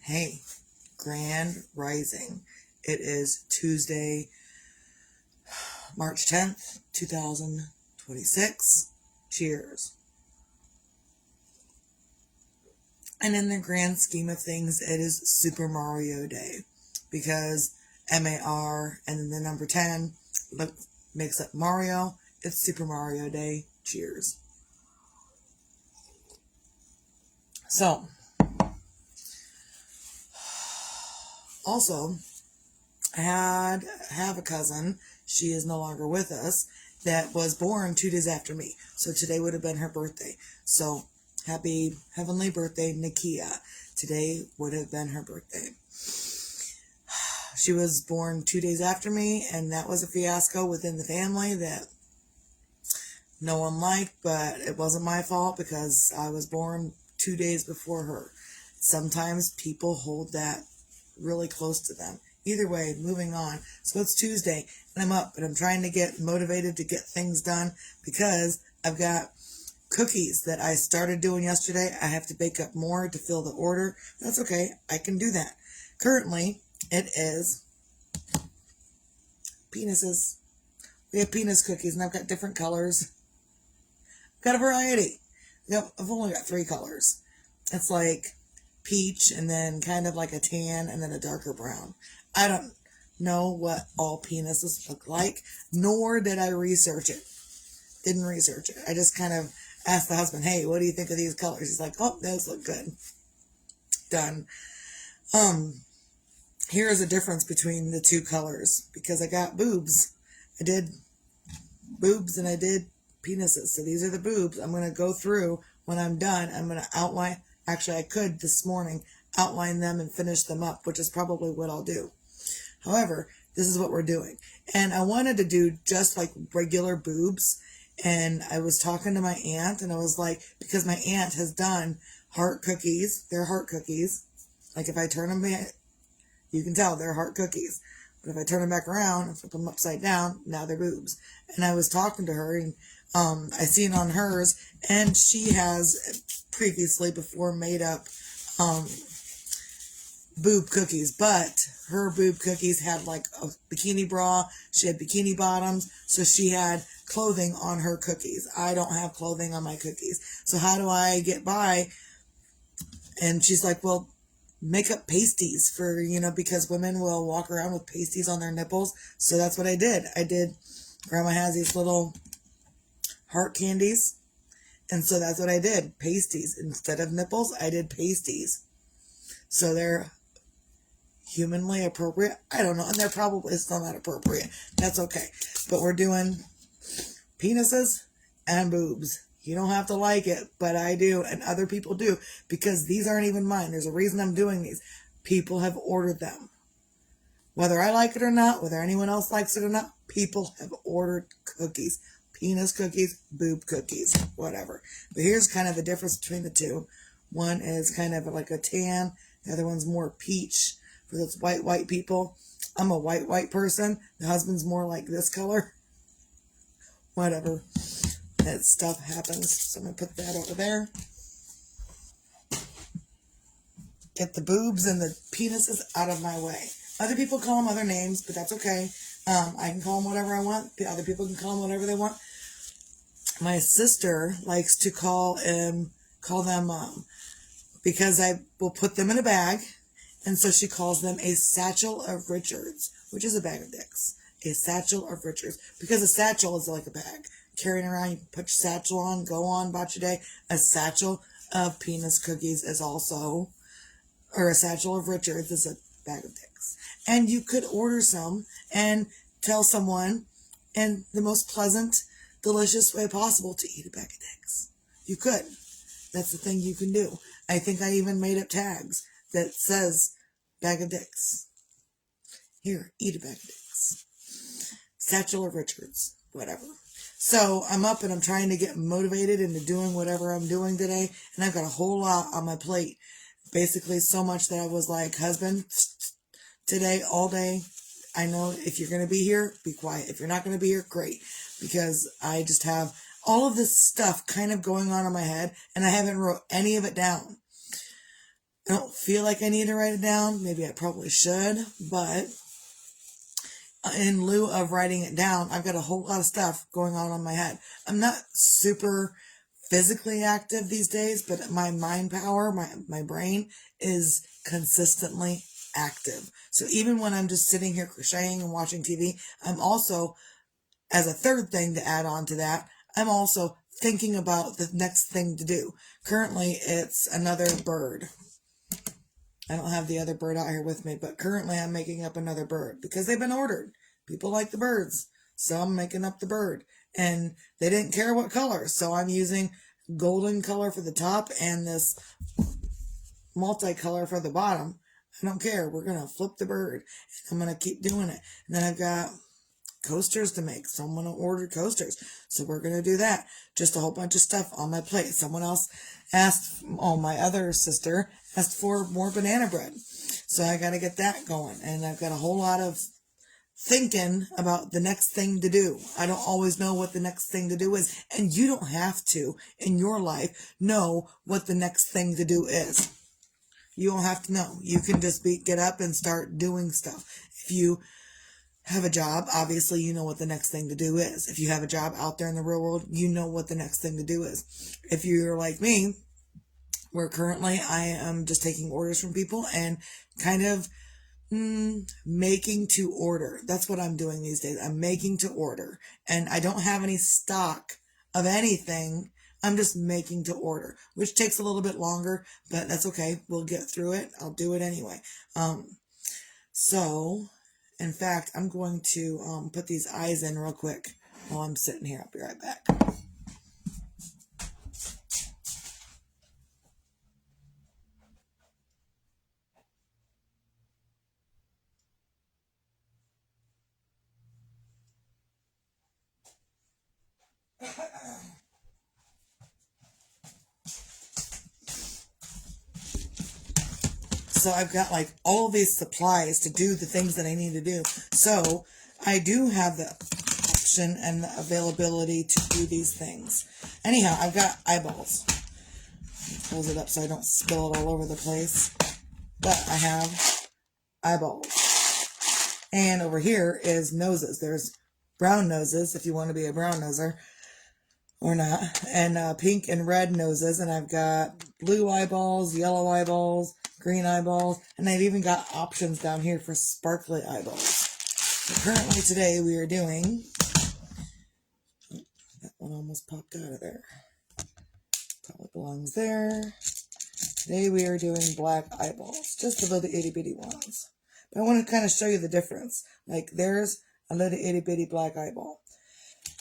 Hey, Grand Rising. It is Tuesday, March 10th, 2026. Cheers. And in the grand scheme of things, it is Super Mario Day because MAR and then the number 10 makes up Mario. It's Super Mario Day. Cheers. So, also, I have a cousin. She is no longer with us. That was born 2 days after me. So today would have been her birthday. So happy heavenly birthday, Nakia. Today would have been her birthday. She was born 2 days after me, and that was a fiasco within the family that no one liked, but it wasn't my fault because I was born 2 days before her. Sometimes people hold that really close to them. Either way, moving on. So it's Tuesday, and I'm up, and I'm trying to get motivated to get things done because I've got cookies that I started doing yesterday. I have to bake up more to fill the order. That's okay. I can do that. Currently, it is penises. We have penis cookies, and I've got different colors. I've got a variety. I've only got 3 colors. It's like peach, and then kind of like a tan, and then a darker brown. I don't know what all penises look like, nor did I research it. Didn't research it. I just kind of asked the husband, hey, what do you think of these colors? He's like, oh, those look good. Done. Here is a difference between the 2 colors because I got boobs. I did boobs and I did penises. So these are the boobs. I'm going to go through when I'm done. I'm going to outline. Actually, I could this morning outline them and finish them up, which is probably what I'll do. However, this is what we're doing. And I wanted to do just like regular boobs. And I was talking to my aunt and I was like, because my aunt has done heart cookies. They're heart cookies. Like if I turn them, you can tell they're heart cookies. But if I turn them back around and flip them upside down, now they're boobs. And I was talking to her and I seen on hers, and she has previously before made up boob cookies, but her boob cookies had like a bikini bra. She had bikini bottoms, so she had clothing on her cookies. I don't have clothing on my cookies. So how do I get by? And she's like, well, make up pasties for, because women will walk around with pasties on their nipples. So that's what I did. Grandma has these little heart candies. And so that's what I did. Pasties. Instead of nipples, I did pasties. So they're humanly appropriate. I don't know. And they're probably still not appropriate. That's okay. But we're doing penises and boobs. You don't have to like it, but I do. And other people do because these aren't even mine. There's a reason I'm doing these. People have ordered them. Whether I like it or not, whether anyone else likes it or not, people have ordered cookies. Penis cookies, boob cookies, whatever. But here's kind of the difference between the 2. One is kind of like a tan. The other one's more peach for those white people. I'm a white person. The husband's more like this color. Whatever. That stuff happens. So I'm going to put that over there. Get the boobs and the penises out of my way. Other people call them other names, but that's okay. I can call them whatever I want. The other people can call them whatever they want. My sister likes to call them because I will put them in a bag, and so she calls them a satchel of Richards, which is a bag of dicks. A satchel of Richards, because a satchel is like a bag. Carrying around, you put your satchel on, go on about your day. A satchel of penis cookies is also, or a satchel of Richards is a bag of dicks. And you could order some and tell someone in the most pleasant, delicious way possible to eat a bag of dicks. You could. That's the thing you can do. I think I even made up tags that says bag of dicks. Here, eat a bag of dicks. Satchel of Richards, whatever. So I'm up and I'm trying to get motivated into doing whatever I'm doing today. And I've got a whole lot on my plate. Basically so much that I was like, husband, today, all day, I know if you're going to be here, be quiet. If you're not going to be here, great. Because I just have all of this stuff kind of going on in my head and I haven't wrote any of it down. I don't feel like I need to write it down. Maybe I probably should, but in lieu of writing it down, I've got a whole lot of stuff going on my head. I'm not super physically active these days, but my mind power, my brain is consistently active. So even when I'm just sitting here crocheting and watching TV, I'm also, as a third thing to add on to that, I'm also thinking about the next thing to do. Currently, it's another bird. I don't have the other bird out here with me, but currently I'm making up another bird because they've been ordered. People like the birds, so I'm making up the bird. And they didn't care what color, so I'm using golden color for the top and this multicolor for the bottom. I don't care. We're going to flip the bird. I'm going to keep doing it. And then I've got coasters to make. Someone ordered coasters, so we're going to do that. Just a whole bunch of stuff on my plate. Someone else asked, my other sister asked for more banana bread, so I got to get that going. And I've got a whole lot of thinking about the next thing to do. I don't always know what the next thing to do is, and you don't have to in your life know what the next thing to do is. You don't have to know. You can just get up and start doing stuff. If you have a job, obviously you know what the next thing to do is. If you have a job out there in the real world, you know what the next thing to do is. If you're like me, where currently I am just taking orders from people and kind of making to order. That's what I'm doing these days. I'm making to order. And I don't have any stock of anything. I'm just making to order, which takes a little bit longer, but that's okay. We'll get through it. I'll do it anyway. So, in fact, I'm going to put these eyes in real quick while I'm sitting here. I'll be right back. So I've got like all these supplies to do the things that I need to do. So I do have the option and the availability to do these things. Anyhow, I've got eyeballs. Close it up so I don't spill it all over the place. But I have eyeballs. And over here is noses. There's brown noses if you want to be a brown noser or not. And pink and red noses. And I've got blue eyeballs, yellow eyeballs, green eyeballs, and I've even got options down here for sparkly eyeballs. So currently today we are doing, that one almost popped out of there. Probably belongs there. Today we are doing black eyeballs, just the little itty bitty ones. But I want to kind of show you the difference. Like there's a little itty bitty black eyeball.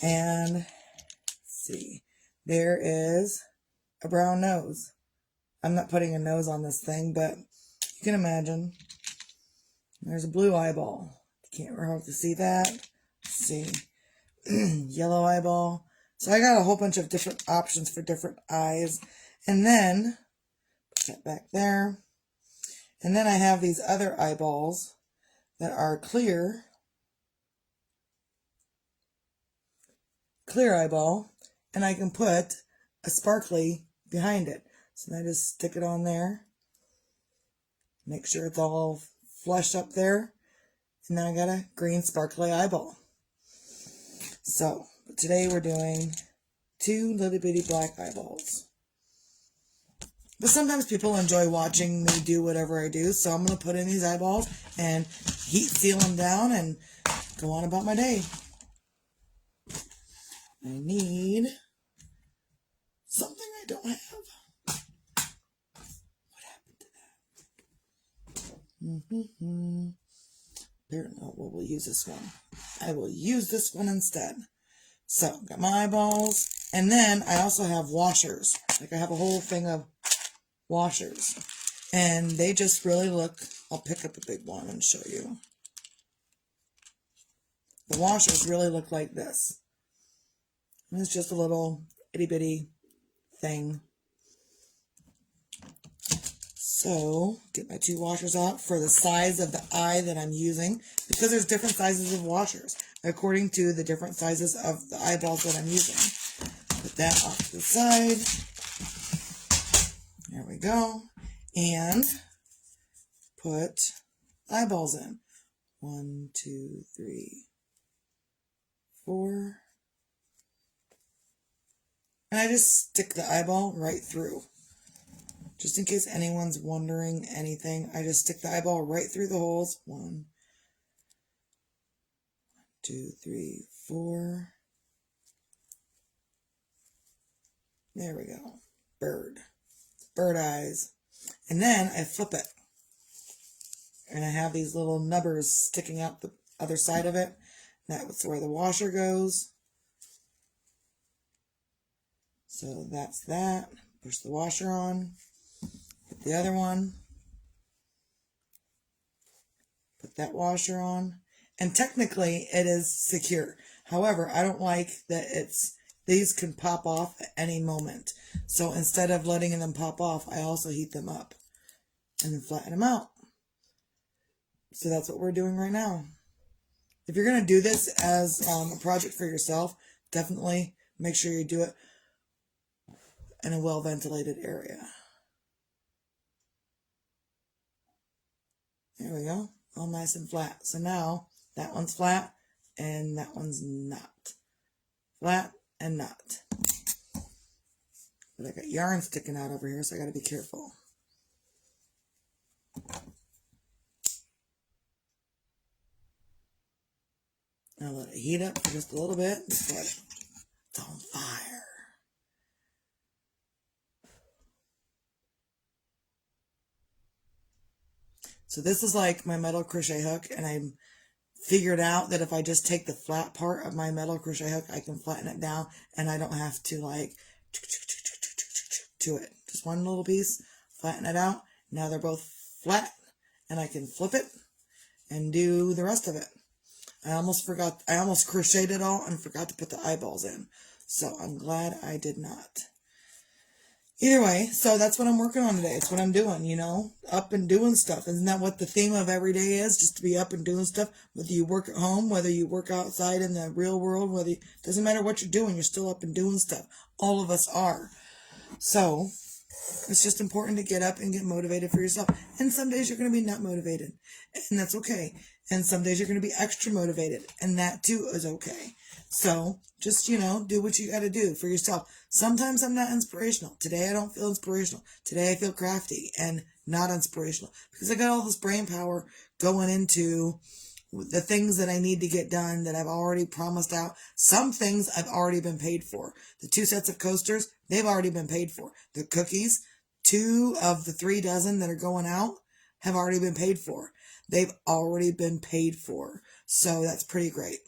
And let's see, there is a brown nose. I'm not putting a nose on this thing, but you can imagine. There's a blue eyeball. You can't hardly see that. Let's see. Yellow eyeball. So I got a whole bunch of different options for different eyes. And then, put that back there. And then I have these other eyeballs that are clear. Clear eyeball. And I can put a sparkly behind it. So I just stick it on there. Make sure it's all flush up there. And then I got a green sparkly eyeball. So today we're doing 2 little bitty black eyeballs. But sometimes people enjoy watching me do whatever I do. So I'm going to put in these eyeballs and heat seal them down and go on about my day. I need something I don't have. Apparently, we'll use this one. I will use this one instead. So, got my eyeballs. And then I also have washers. Like I have a whole thing of washers. And they just really look, I'll pick up a big one and show you. The washers really look like this. And it's just a little itty bitty thing. So, get my 2 washers out for the size of the eye that I'm using, because there's different sizes of washers according to the different sizes of the eyeballs that I'm using. Put that off to the side. There we go. and put eyeballs in. 1, 2, 3, 4. And I just stick the eyeball right through. Just in case anyone's wondering anything, I just stick the eyeball right through the holes. 1, 2, 3, 4. There we go. Bird eyes. And then I flip it. And I have these little nubbers sticking out the other side of it. That's where the washer goes. So that's that. Push the washer on. Put the other one. Put that washer on. And technically it is secure. However, I don't like that these can pop off at any moment. So instead of letting them pop off, I also heat them up and then flatten them out. So that's what we're doing right now. If you're going to do this as a project for yourself, definitely make sure you do it in a well-ventilated area. There we go. All nice and flat. So now that one's flat and that one's not. Flat and not. But I got yarn sticking out over here, so I got to be careful. Now let it heat up for just a little bit. It's on fire. So this is like my metal crochet hook, and I figured out that if I just take the flat part of my metal crochet hook, I can flatten it down, and I don't have to like to it. Just one little piece, flatten it out. Now they're both flat, and I can flip it and do the rest of it. I almost crocheted it all and forgot to put the eyeballs in. So I'm glad I did not. Either way, so that's what I'm working on today. It's what I'm doing, up and doing stuff. Isn't that what the theme of every day is? Just to be up and doing stuff. Whether you work at home, whether you work outside in the real world, doesn't matter what you're doing, you're still up and doing stuff. All of us are. So it's just important to get up and get motivated for yourself. And some days you're going to be not motivated, and that's okay. And some days you're going to be extra motivated, and that too is okay. So just, do what you got to do for yourself. Sometimes I'm not inspirational. Today I don't feel inspirational. Today I feel crafty and not inspirational because I got all this brain power going into the things that I need to get done that I've already promised out. Some things I've already been paid for. The 2 sets of coasters, they've already been paid for. The cookies, 2 of the 3 dozen that are going out have already been paid for. They've already been paid for. So that's pretty great.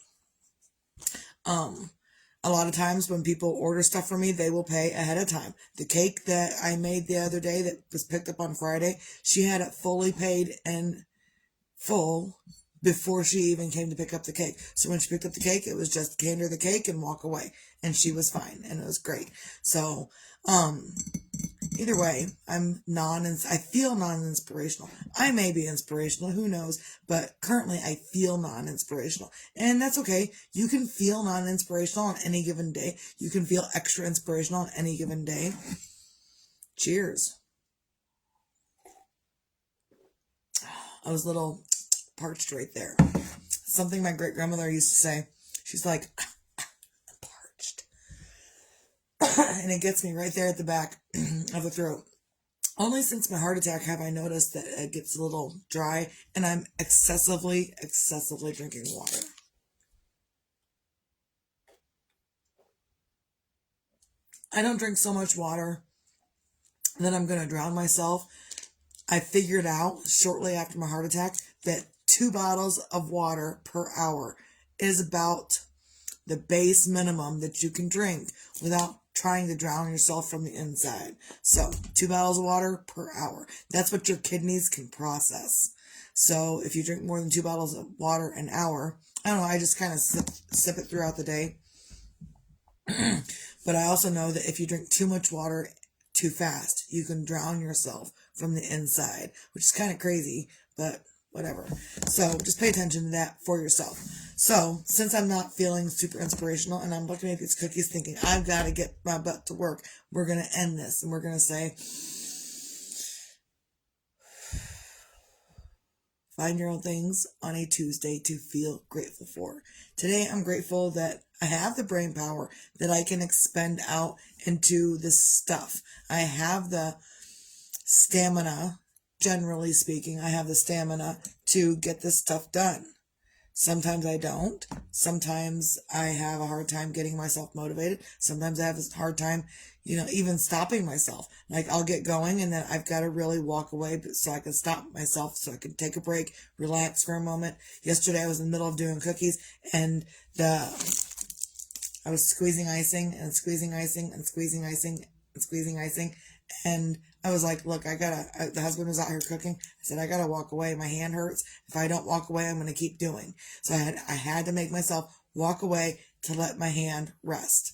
A lot of times when people order stuff from me, they will pay ahead of time. The cake that I made the other day that was picked up on Friday, she had it fully paid and full before she even came to pick up the cake. So when she picked up the cake, it was just hand her the cake and walk away. And she was fine. And it was great. So, either way, I feel non-inspirational. I may be inspirational, who knows, but currently I feel non-inspirational. And that's okay. You can feel non-inspirational on any given day. You can feel extra inspirational on any given day. Cheers. I was a little parched right there. Something my great-grandmother used to say. She's like, I'm parched. And it gets me right there at the back of the throat. Only since my heart attack have I noticed that it gets a little dry, and I'm excessively drinking water. I don't drink so much water that I'm going to drown myself. I figured out shortly after my heart attack that 2 bottles of water per hour is about the base minimum that you can drink without trying to drown yourself from the inside. So 2 bottles of water per hour. That's what your kidneys can process. So if you drink more than 2 bottles of water an hour, I don't know, I just kind of sip it throughout the day. But I also know that if you drink too much water too fast, you can drown yourself from the inside, which is kind of crazy, but whatever. So just pay attention to that for yourself. So since I'm not feeling super inspirational and I'm looking at these cookies thinking, I've got to get my butt to work, we're going to end this and we're going to say, Find your own things on a Tuesday to feel grateful for. Today, I'm grateful that I have the brain power that I can expend out into this stuff. I have the stamina, generally speaking, I have the stamina to get this stuff done. Sometimes I don't. Sometimes I have a hard time getting myself motivated. Sometimes I have a hard time, even stopping myself. Like I'll get going and then I've got to really walk away so I can stop myself, so I can take a break, relax for a moment. Yesterday I was in the middle of doing cookies and I was squeezing icing and squeezing icing and squeezing icing and squeezing icing. And I was like, look, the husband was out here cooking. I said, I gotta walk away. My hand hurts. If I don't walk away, I'm going to keep doing. So I had to make myself walk away to let my hand rest.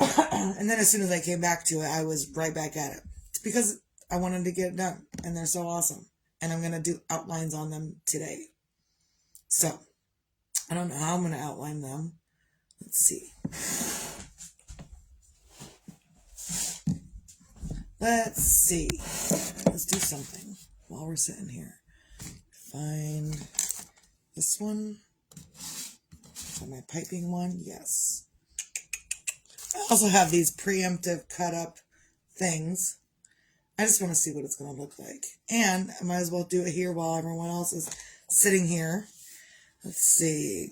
And then as soon as I came back to it, I was right back at it. It's because I wanted to get it done and they're so awesome. And I'm going to do outlines on them today. So I don't know how I'm going to outline them. Let's see. Let's do something while we're sitting here. Find this one. Find my piping one. Yes. I also have these preemptive cut up things. I just want to see what it's going to look like. And I might as well do it here while everyone else is sitting here. Let's see.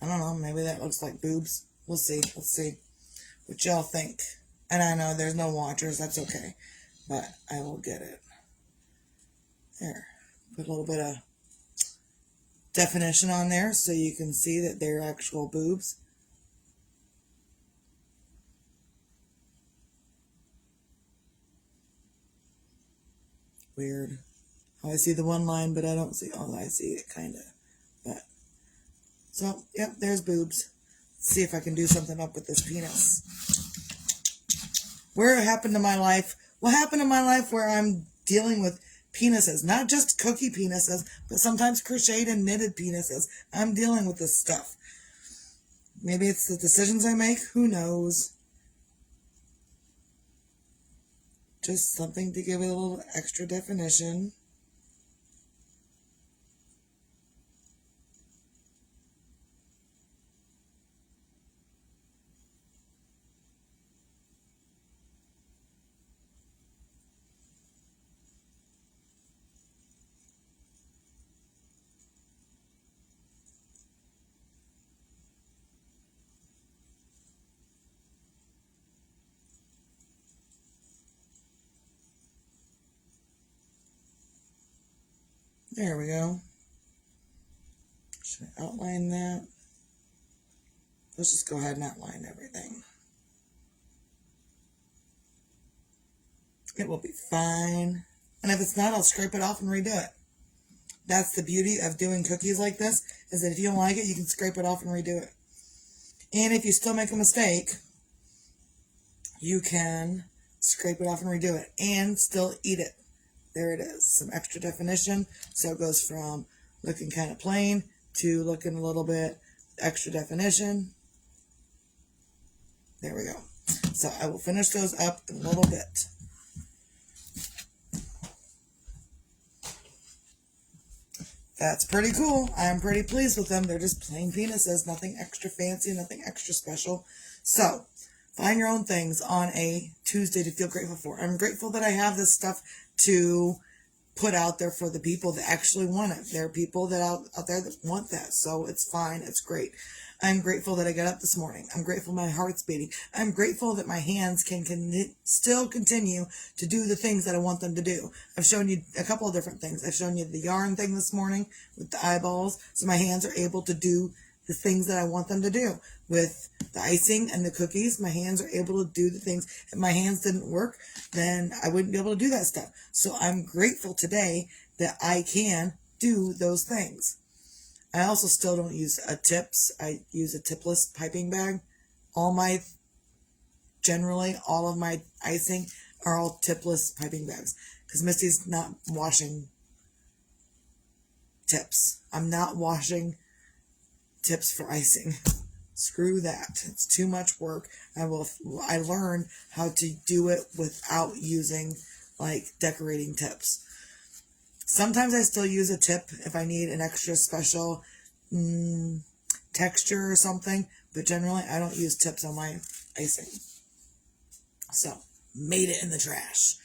I don't know, maybe that looks like boobs. We'll see. Let's see what y'all think. And I know there's no watchers, that's okay. But I will get it. There. Put a little bit of definition on there so you can see that they're actual boobs. Weird. Oh, I see the one line, but I don't see, I see it kind of. But, so, yep, there's boobs. Let's see if I can do something up with this penis. Where happened to my life? What happened to my life where I'm dealing with penises? Not just cookie penises, but sometimes crocheted and knitted penises. I'm dealing with this stuff. Maybe it's the decisions I make. Who knows? Just something to give it a little extra definition. There we go. Should I outline that? Let's just go ahead and outline everything. It will be fine. And if it's not, I'll scrape it off and redo it. That's the beauty of doing cookies like this, is that if you don't like it, you can scrape it off and redo it. And if you still make a mistake, you can scrape it off and redo it and still eat it. There it is, some extra definition. So it goes from looking kind of plain to looking a little bit extra definition. There we go. So I will finish those up in a little bit. That's pretty cool. I'm pretty pleased with them. They're just plain penises, nothing extra fancy, nothing extra special. So find your own things on a Tuesday to feel grateful for. I'm grateful that I have this stuff to put out there for the people that actually want it. There are people that out there that want that, so it's fine. It's great. I'm grateful that I got up this morning. I'm grateful my heart's beating. I'm grateful that my hands can still continue to do the things that I want them to do. I've shown you a couple of different things. I've shown you the yarn thing this morning with the eyeballs, so my hands are able to do the things that I want them to do. With the icing and the cookies, my hands are able to do the things. If my hands didn't work, then I wouldn't be able to do that stuff. So I'm grateful today that I can do those things. I also still don't use a tips. I use a tipless piping bag. Generally, all of my icing are all tipless piping bags. Because Misty's not washing tips. I'm not washing tips for icing. Screw that. It's too much work. I learned how to do it without using like decorating tips. Sometimes I still use a tip if I need an extra special texture or something, but generally I don't use tips on my icing. So, made it in the trash.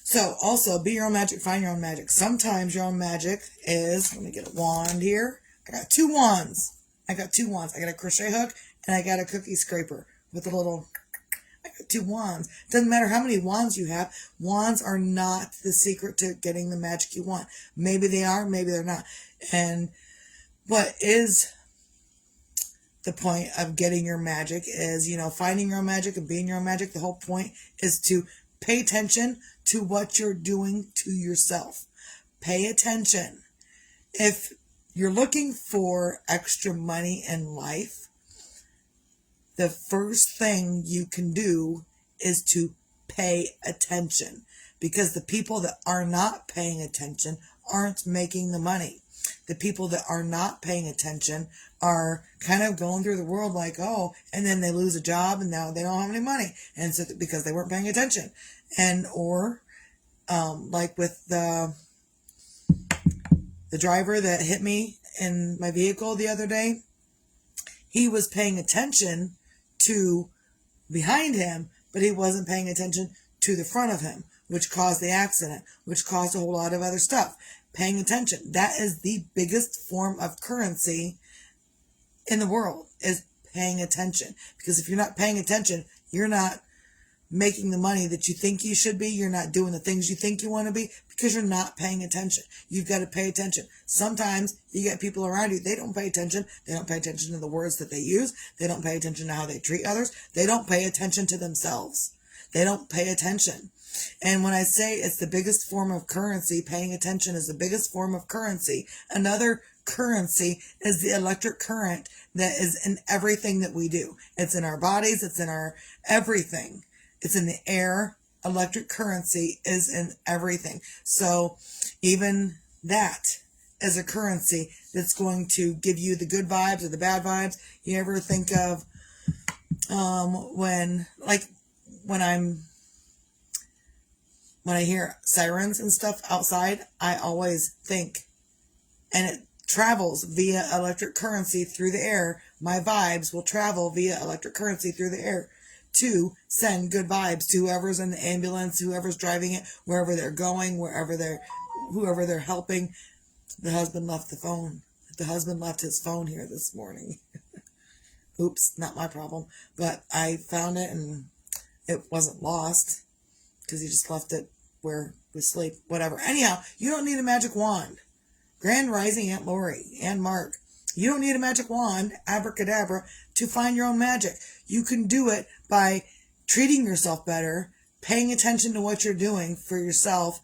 So, also, be your own magic, find your own magic. Sometimes your own magic is, let me get a wand here. I got two wands. I got a crochet hook and I got a cookie scraper with a little, I got two wands. Doesn't matter how many wands you have. Wands are not the secret to getting the magic you want. Maybe they are, maybe they're not. And what is the point of getting your magic is, finding your own magic and being your own magic. The whole point is to pay attention to what you're doing to yourself. Pay attention. If you're looking for extra money in life, the first thing you can do is to pay attention, because the people that are not paying attention aren't making the money. The people that are not paying attention are kind of going through the world like, oh, and then they lose a job and now they don't have any money. And so because they weren't paying attention. And, or, like with the driver that hit me in my vehicle the other day, he was paying attention to behind him, but he wasn't paying attention to the front of him, which caused the accident, which caused a whole lot of other stuff. Paying attention. That is the biggest form of currency in the world, is paying attention. Because if you're not paying attention, you're not making the money that you think you should be. You're not doing the things you think you want to be because you're not paying attention. You've got to pay attention. Sometimes you get people around you, they don't pay attention. They don't pay attention to the words that they use. They don't pay attention to how they treat others. They don't pay attention to themselves. They don't pay attention. And when I say it's the biggest form of currency, paying attention is the biggest form of currency. Another currency is the electric current that is in everything that we do. It's in our bodies. It's in our everything. It's in the air. Electric currency is in everything. So even that is a currency that's going to give you the good vibes or the bad vibes. You ever think of when I hear sirens and stuff outside, I always think, and it travels via electric currency through the air. My vibes will travel via electric currency through the air to send good vibes to whoever's in the ambulance, whoever's driving it, wherever they're going, whoever they're helping. The husband left the phone. The husband left his phone here this morning. Oops, not my problem. But I found it and it wasn't lost because he just left it where we sleep, whatever. Anyhow, you don't need a magic wand. Grand Rising Aunt Lori and Mark. You don't need a magic wand, abracadabra, to find your own magic. You can do it by treating yourself better, paying attention to what you're doing for yourself,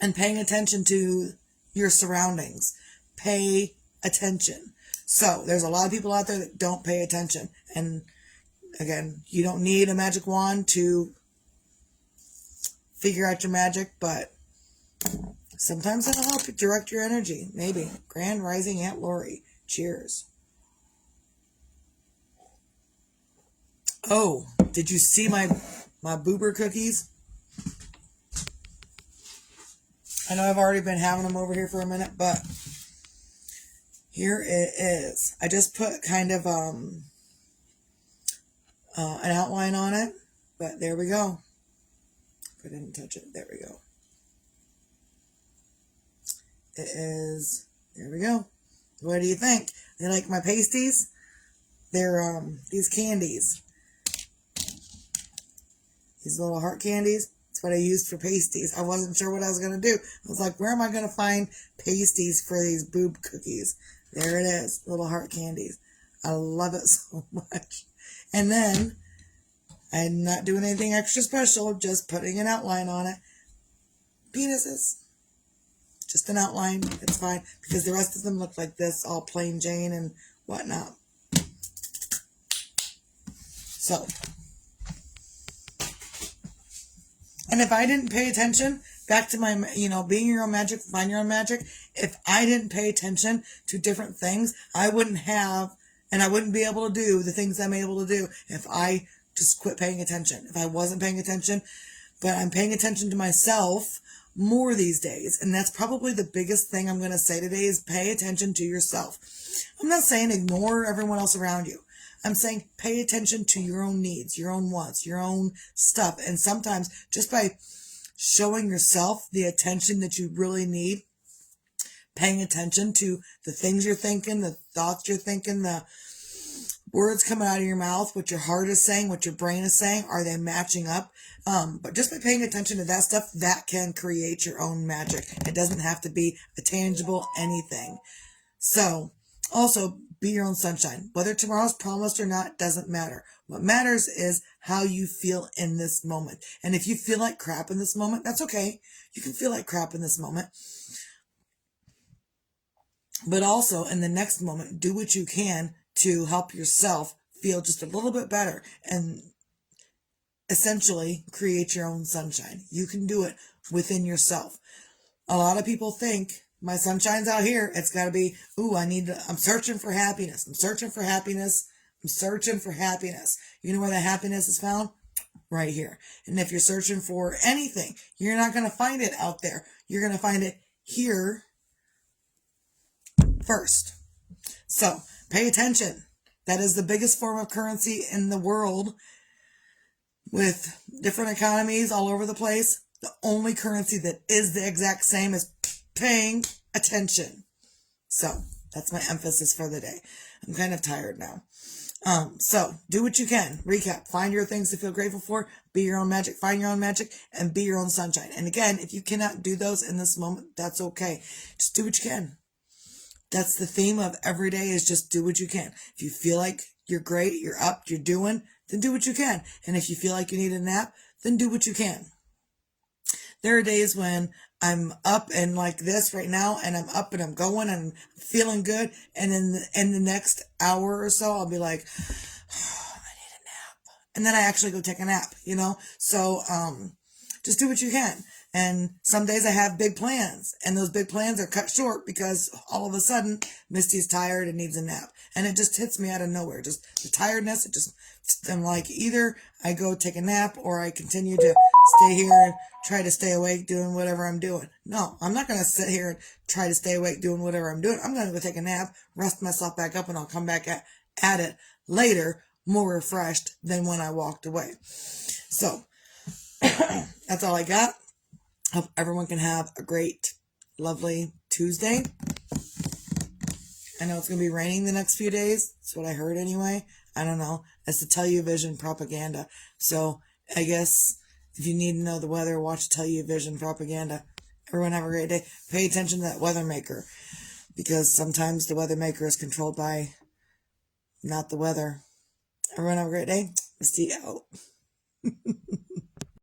and paying attention to your surroundings. Pay attention. So, there's a lot of people out there that don't pay attention. And again, you don't need a magic wand to figure out your magic, but sometimes it'll help you direct your energy. Maybe. Grand Rising Aunt Lori. Cheers. Oh, did you see my boober cookies? I know I've already been having them over here for a minute, but here it is. I just put kind of an outline on it, but there we go. I didn't touch it. There we go. It is, there we go. What do you think? They like my pasties? They're these candies. These little heart candies. That's what I used for pasties. I wasn't sure what I was going to do. I was like, where am I going to find pasties for these boob cookies? There it is. Little heart candies. I love it so much. And then, I'm not doing anything extra special. Just putting an outline on it. Penises. Just an outline. It's fine. Because the rest of them look like this. All plain Jane and whatnot. So. And if I didn't pay attention, back to my, being your own magic, find your own magic. If I didn't pay attention to different things, I wouldn't have, and I wouldn't be able to do the things I'm able to do if I just quit paying attention. If I wasn't paying attention, but I'm paying attention to myself more these days. And that's probably the biggest thing I'm going to say today is pay attention to yourself. I'm not saying ignore everyone else around you. I'm saying pay attention to your own needs, your own wants, your own stuff. And sometimes just by showing yourself the attention that you really need, paying attention to the things you're thinking, the thoughts you're thinking, the words coming out of your mouth, what your heart is saying, what your brain is saying, are they matching up? But just by paying attention to that stuff, that can create your own magic. It doesn't have to be a tangible anything. So, also, be your own sunshine. Whether tomorrow's promised or not doesn't matter. What matters is how you feel in this moment. And if you feel like crap in this moment, that's okay. You can feel like crap in this moment. But also, in the next moment, do what you can to help yourself feel just a little bit better and essentially create your own sunshine. You can do it within yourself. A lot of people think, my sunshine's out here. It's got to be, I'm searching for happiness. I'm searching for happiness. I'm searching for happiness. You know where the happiness is found? Right here. And if you're searching for anything, you're not going to find it out there. You're going to find it here first. So pay attention. That is the biggest form of currency in the world with different economies all over the place. The only currency that is the exact same is paying attention. So that's my emphasis for the day. I'm kind of tired now. So do what you can. Recap. Find your things to feel grateful for. Be your own magic. Find your own magic and be your own sunshine. And again, if you cannot do those in this moment, that's okay. Just do what you can. That's the theme of every day is just do what you can. If you feel like you're great, you're up, you're doing, then do what you can. And if you feel like you need a nap, then do what you can. There are days when I'm up and like this right now, and I'm up and I'm going and I'm feeling good. And in the next hour or so, I'll be like, I need a nap. And then I actually go take a nap, So, just do what you can. And some days I have big plans, and those big plans are cut short because all of a sudden Misty's tired and needs a nap. And it just hits me out of nowhere. Just the tiredness, I'm like, either I go take a nap or I continue to stay here and try to stay awake doing whatever I'm doing. No, I'm not going to sit here and try to stay awake doing whatever I'm doing. I'm going to go take a nap, rest myself back up, and I'll come back at it later more refreshed than when I walked away. So that's all I got. Hope everyone can have a great, lovely Tuesday. I know it's going to be raining the next few days. That's what I heard anyway. I don't know. That's the television propaganda. So I guess if you need to know the weather, watch television propaganda. Everyone have a great day. Pay attention to that weather maker, because sometimes the weather maker is controlled by not the weather. Everyone have a great day. Misty out.